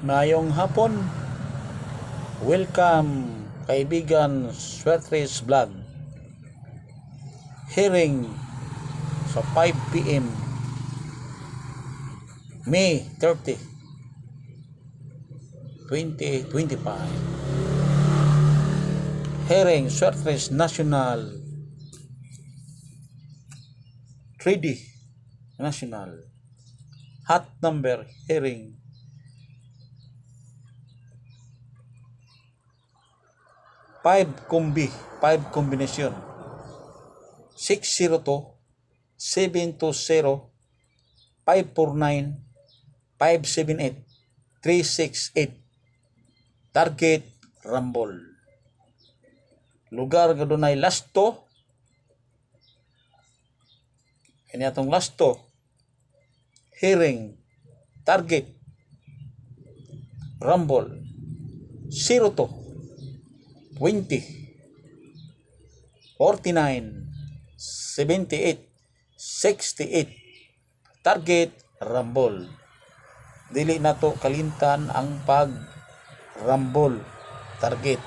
Mayong hapon. Welcome kaibigan Sweatrice Vlog. Hearing sa 5 PM May 30, 2025. Hearing Sweatrice National 3D National Hot number hearing 5 combination 602 720 549 578 368. Target Rumble. Lugar nga dunay lasto. Kani atong lasto. Hearing target Rumble 02 20 49 78 68. Target Rumble. Dili na to kalimtan ang pag Rumble target.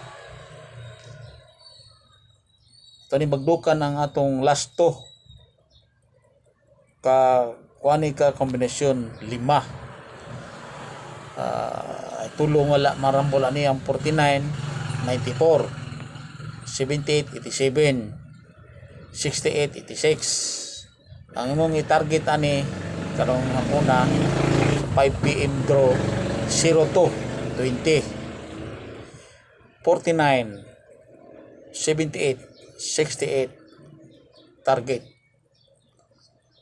Ito ni magdukan ang atong lasto kuani ka kombinasyon 5. Tulong wala marambol ani ang 49 94 78 87 68 86. Ang imong i-target ani karong hapuna 5 PM draw 02 20 49 78 68. Target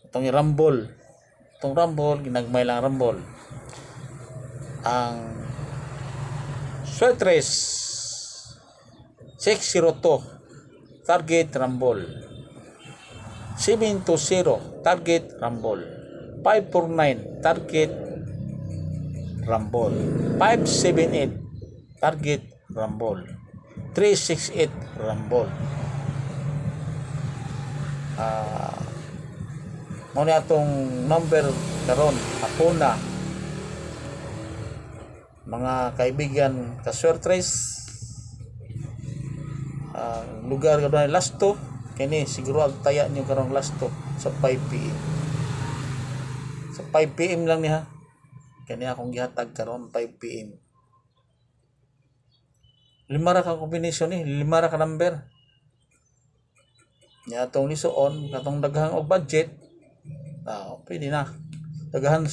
itong rumble. Itong rumble ginagmay lang rumble. Ang Sweatrice 602 target rumble. 720 target rumble. 549 target rumble. 578 target rumble. 368 rumble. Muna atong number karon hapuna mga kaibigan ka Sweatrice. Lugar ka doon lasto kini siguro agtaya nyo karong lasto sa 5 PM. Sa 5 PM lang niya. Kani akong gihatag karon 5 PM. 5 ra ka kombinasyon ni, 5 ra ka number. Nya atong lisuon katong daghang og budget. Pwede na. Daghan